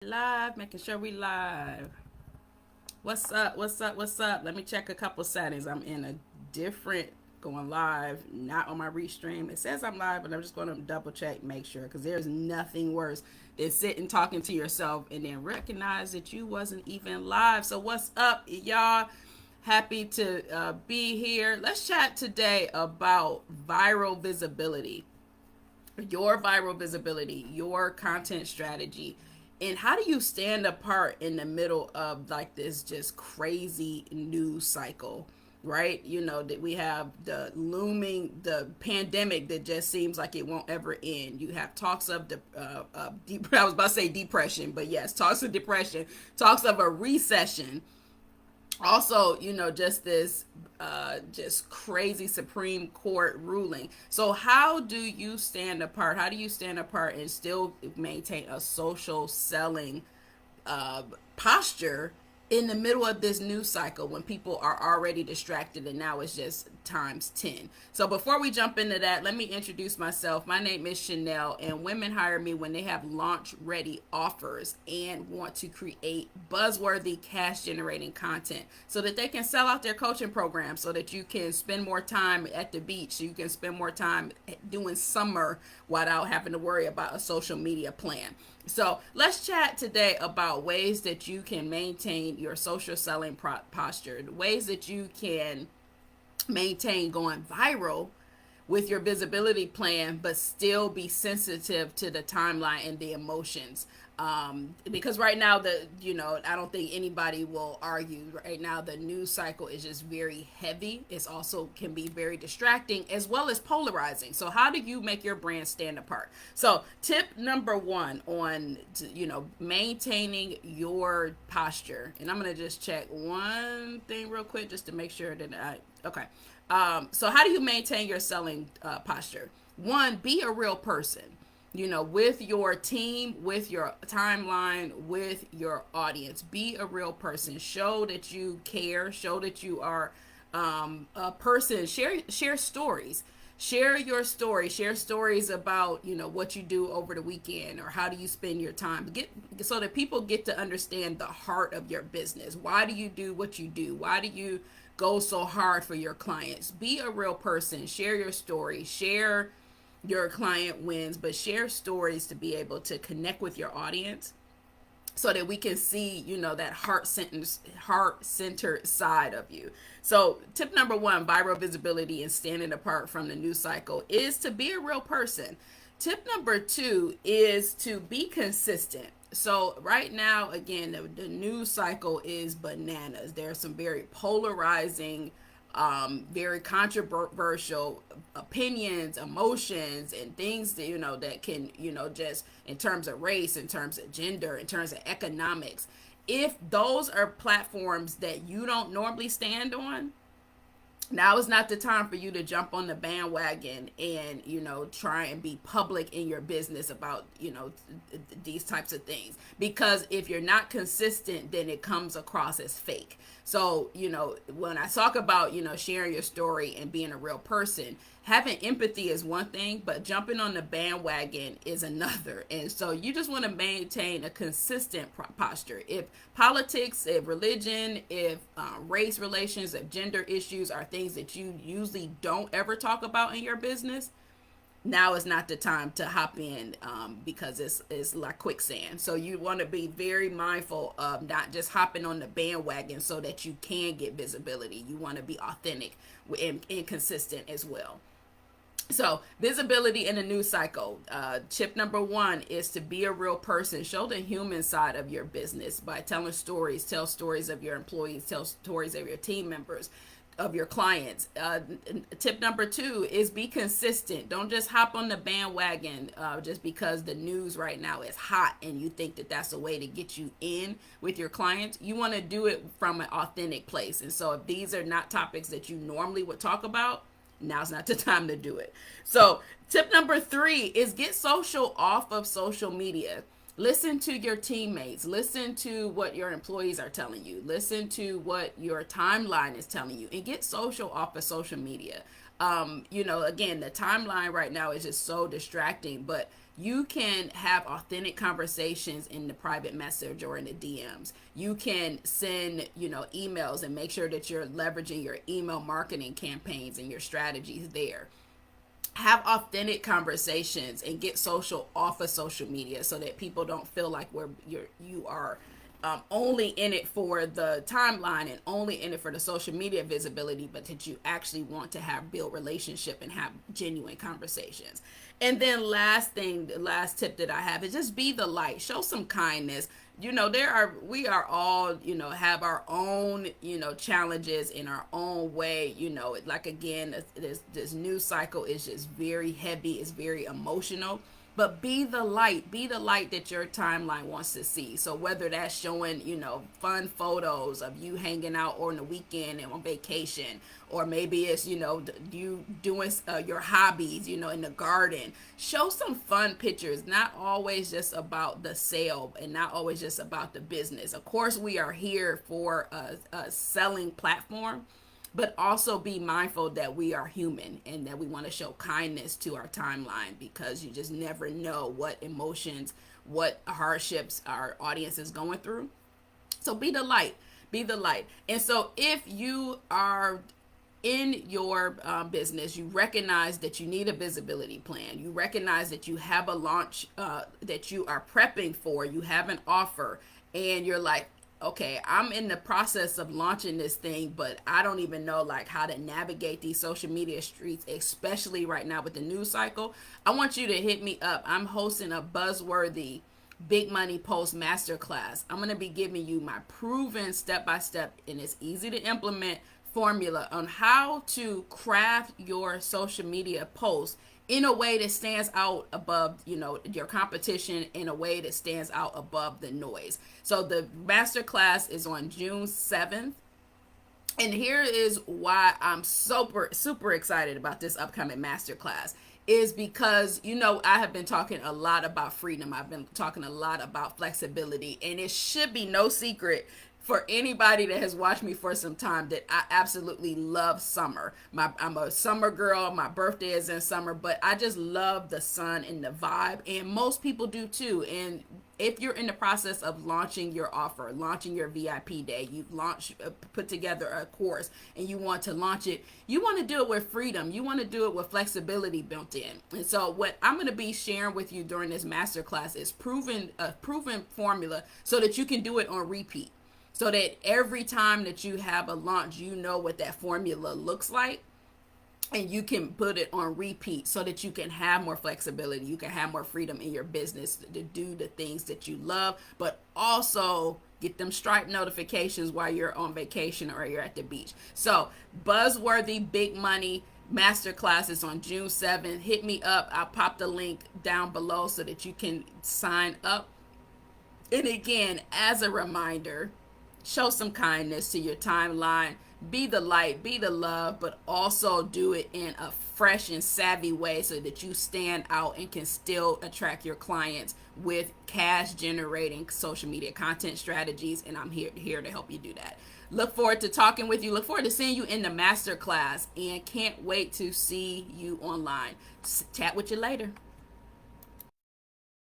Live, making sure we live. What's up? What's up? What's up? Let me check a couple settings. I'm in a different going live, not on my Restream. It says I'm live, but I'm just going to double check, make sure, because there's nothing worse than sitting talking to yourself and then recognize that you wasn't even live. So what's up, y'all? Happy to be here. Let's chat today about viral visibility, your viral visibility, your content strategy, and how do you stand apart in the middle of like this just crazy news cycle, right? You know, that we have the pandemic that just seems like it won't ever end. You have talks of I was about to say depression, but yes, talks of depression, talks of a recession, also, just this just crazy Supreme Court ruling. So how do you stand apart? How do you stand apart and still maintain a social selling uh, posture in the middle of this news cycle when people are already distracted and now it's just times 10? So before we jump into that, let me introduce myself. My name is Chanel, and women hire me when they have launch ready offers and want to create buzzworthy cash generating content so that they can sell out their coaching program, so that you can spend more time at the beach, so you can spend more time doing summer without having to worry about a social media plan. So let's chat today about ways that you can maintain your social selling posture, ways that you can maintain going viral with your visibility plan, but still be sensitive to the timeline and the emotions. Because right now, I don't think anybody will argue. Right now, the news cycle is just very heavy. It's also can be very distracting as well as polarizing. So, how do you make your brand stand apart? So, tip number one on maintaining your posture, and I'm gonna just check one thing real quick just to make sure that okay. So how do you maintain your selling posture? One, be a real person, with your team, with your timeline, with your audience. Be a real person. Show that you care. Show that you are a person. Share stories. Share your story. Share stories about what you do over the weekend or how do you spend your time. Get so that people get to understand the heart of your business. Why do you do what you do? Why do you go so hard for your clients? Be a real person. Share your story. Share your client wins, but share stories to be able to connect with your audience so that we can see, that heart centered side of you. So tip number one, viral visibility and standing apart from the news cycle, is to be a real person. Tip number two is to be consistent. So right now, again, the news cycle is bananas. There are some very polarizing, very controversial opinions, emotions, and things that that can just in terms of race, in terms of gender, in terms of economics. If those are platforms that you don't normally stand on, now is not the time for you to jump on the bandwagon and try and be public in your business about these types of things, because if you're not consistent, then it comes across as fake. So when I talk about sharing your story and being a real person, having empathy is one thing, but jumping on the bandwagon is another. And so you just want to maintain a consistent posture. If politics, if religion, if race relations, if gender issues are things that you usually don't ever talk about in your business, now is not the time to hop in, because it's like quicksand. So you want to be very mindful of not just hopping on the bandwagon so that you can get visibility. You want to be authentic and consistent as well. So visibility in the news cycle. Tip number one is to be a real person. Show the human side of your business by telling stories. Tell stories of your employees. Tell stories of your team members, of your clients. Tip number two is be consistent. Don't just hop on the bandwagon just because the news right now is hot and you think that that's a way to get you in with your clients. You want to do it from an authentic place. And so if these are not topics that you normally would talk about, now's not the time to do it. So tip number three is get social off of social media. Listen to your teammates. Listen to what your employees are telling you. Listen to what your timeline is telling you, and get social off of social media. You know, again, the timeline right now is just so distracting, but you can have authentic conversations in the private message or in the DMs. You can send, you know, emails and make sure that you're leveraging your email marketing campaigns and your strategies there. Have authentic conversations and get social off of social media so that people don't feel like you are only in it for the timeline and only in it for the social media visibility, but that you actually want to have build relationship and have genuine conversations. And then last thing, the last tip that I have is just be the light, show some kindness. You know, we are all, you know, have our own, you know, challenges in our own way. You know, like, again, this news cycle is just very heavy, it's very emotional. But be the light, that your timeline wants to see. So whether that's showing, you know, fun photos of you hanging out on the weekend and on vacation, or maybe it's, you know, you doing your hobbies, you know, in the garden. Show some fun pictures, not always just about the sale and not always just about the business. Of course, we are here for a selling platform, but also be mindful that we are human and that we want to show kindness to our timeline, because you just never know what emotions, what hardships our audience is going through. So be the light, be the light. And so if you are in your business, you recognize that you need a visibility plan, you recognize that you have a launch that you are prepping for, you have an offer, and you're like, okay, I'm in the process of launching this thing, but I don't even know like how to navigate these social media streets, especially right now with the news cycle. I want you to hit me up. I'm hosting a buzzworthy big money post masterclass. I'm going to be giving you my proven step-by-step, and it's easy to implement formula on how to craft your social media posts in a way that stands out above, you know, your competition, in a way that stands out above the noise. So the masterclass is on June 7th. And here is why I'm super excited about this upcoming masterclass, is because, you know, I have been talking a lot about freedom. I've been talking a lot about flexibility, and it should be no secret for anybody that has watched me for some time that I absolutely love summer. I'm a summer girl. My birthday is in summer, but I just love the sun and the vibe, and most people do too. And if you're in the process of launching your offer, launching your VIP day, you've put together a course and you want to launch it, you want to do it with freedom. You want to do it with flexibility built in. And so what I'm going to be sharing with you during this masterclass is a proven formula so that you can do it on repeat. So that every time that you have a launch, you know what that formula looks like, and you can put it on repeat so that you can have more flexibility. You can have more freedom in your business to do the things that you love, but also get them Stripe notifications while you're on vacation or you're at the beach. So buzzworthy big money masterclass is on June 7th. Hit me up. I'll pop the link down below so that you can sign up. And again, as a reminder, show some kindness to your timeline. Be the light, be the love, but also do it in a fresh and savvy way so that you stand out and can still attract your clients with cash generating social media content strategies. And I'm here to help you do that. Look forward to talking with you. Look forward to seeing you in the masterclass, and can't wait to see you online. Chat with you later.